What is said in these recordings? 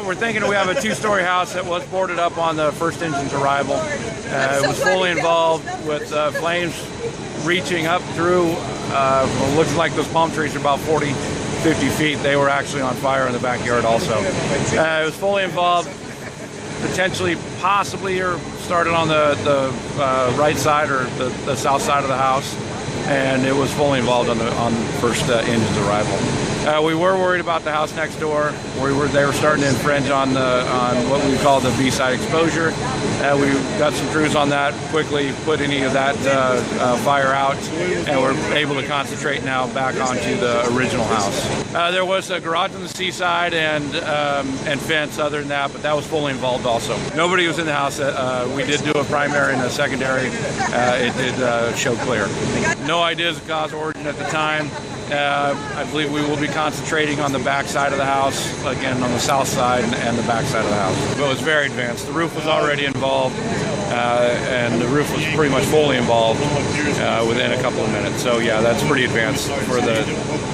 We're thinking we have a two-story house that was boarded up on the first engine's arrival. It was fully involved with flames reaching up through, it looks like those palm trees are about 40, 50 feet. They were actually on fire in the backyard also. It was fully involved, potentially, possibly, or started on the right side or the south side of the house, and it was fully involved on the first engine's arrival. We were worried about the house next door. They were starting to infringe on what we call the B-side exposure. We got some crews on that, quickly put any of that fire out, and we're able to concentrate now back onto the original house. There was a garage on the seaside and fence other than that, but that was fully involved also. Nobody was in the house. We did do a primary and a secondary. It did show clear. No ideas of cause or origin at the time. I believe we will be concentrating on the back side of the house, again on the south side and the back side of the house. But it was very advanced. The roof was already involved, and the roof was pretty much fully involved within a couple of minutes. So yeah, that's pretty advanced for the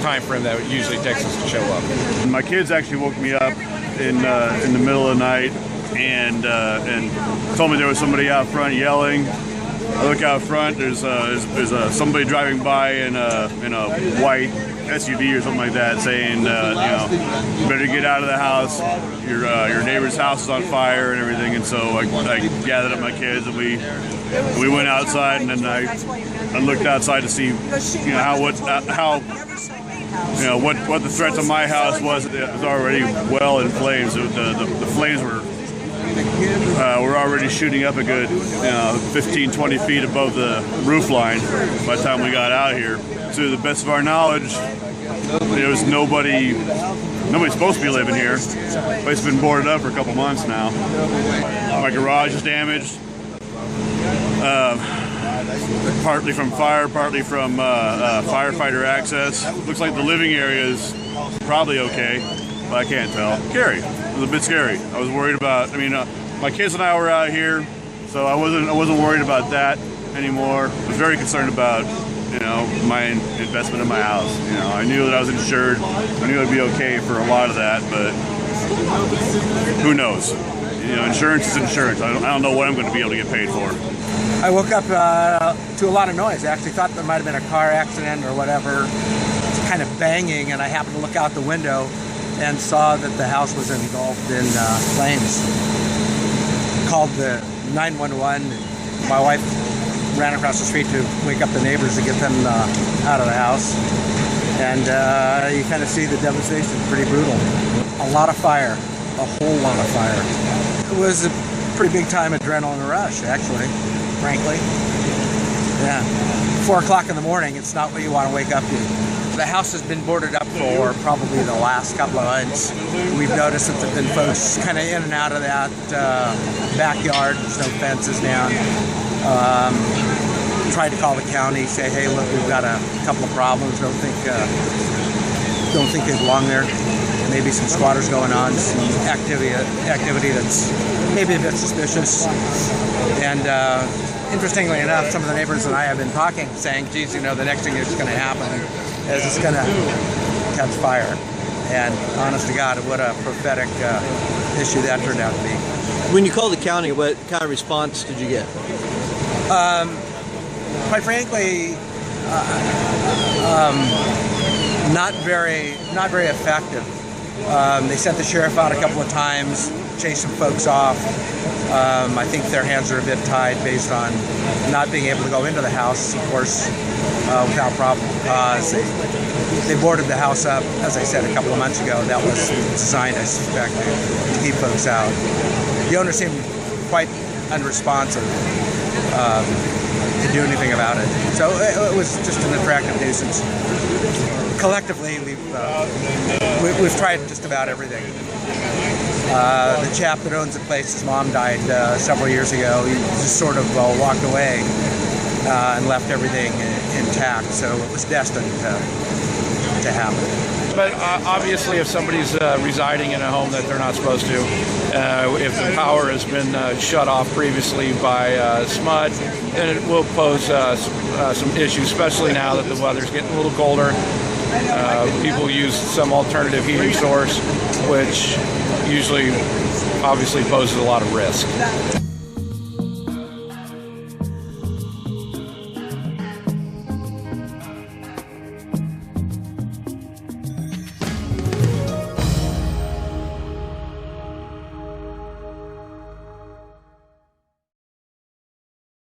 time frame that it usually takes us to show up. My kids actually woke me up in the middle of the night and told me there was somebody out front yelling. I look out front. There's somebody driving by in a white SUV or something like that, saying, you know, you better get out of the house. Your neighbor's house is on fire and everything. And so I gathered up my kids and we went outside, and then I looked outside to see, you know, what the threat to my house was. It was already well in flames. The flames were already shooting up a good 15, 20 feet above the roof line by the time we got out here. To the best of our knowledge, there was nobody's supposed to be living here. The place has been boarded up for a couple months now. My garage is damaged, partly from fire, partly from firefighter access. Looks like the living area is probably okay, but I can't tell. Scary. It was a bit scary. I was worried about, my kids and I were out here, so I wasn't worried about that anymore. I was very concerned about, my investment in my house. I knew that I was insured. I knew I'd be okay for a lot of that, but who knows? Insurance is insurance. I don't know what I'm going to be able to get paid for. I woke up to a lot of noise. I actually thought there might have been a car accident or whatever. It's kind of banging, and I happened to look out the window and saw that the house was engulfed in flames. Called the 911. My wife ran across the street to wake up the neighbors to get them out of the house. And you kind of see the devastation. Pretty brutal. A lot of fire. A whole lot of fire. It was a pretty big time adrenaline rush, actually, frankly. Yeah. 4 o'clock in the morning, it's not what you want to wake up to. The house has been boarded up for probably the last couple of months. We've noticed that there have been folks kind of in and out of that backyard. There's no fences down. Tried to call the county, say, hey, look, we've got a couple of problems. Don't think they belong there. Maybe some squatters going on, some activity that's maybe a bit suspicious. And interestingly enough, some of the neighbors and I have been talking, saying, geez, the next thing that's going to happen is it's going to catch fire. And honest to God, what a prophetic issue that turned out to be. When you called the county, what kind of response did you get? Quite frankly, not very effective. They sent the sheriff out a couple of times, chased some folks off. I think their hands are a bit tied based on not being able to go into the house, of course, without probable cause. They boarded the house up, as I said, a couple of months ago. That was designed, I suspect, to keep folks out. The owner seemed quite unresponsive to do anything about it. So it was just an attractive nuisance. Collectively, we've tried just about everything. The chap that owns the place, his mom died several years ago. He just sort of walked away and left everything intact. So it was destined to happen. But obviously, if somebody's residing in a home that they're not supposed to, if the power has been shut off previously by SMUD, then it will pose some issues, especially now that the weather's getting a little colder. People use some alternative heating source, which usually obviously poses a lot of risk.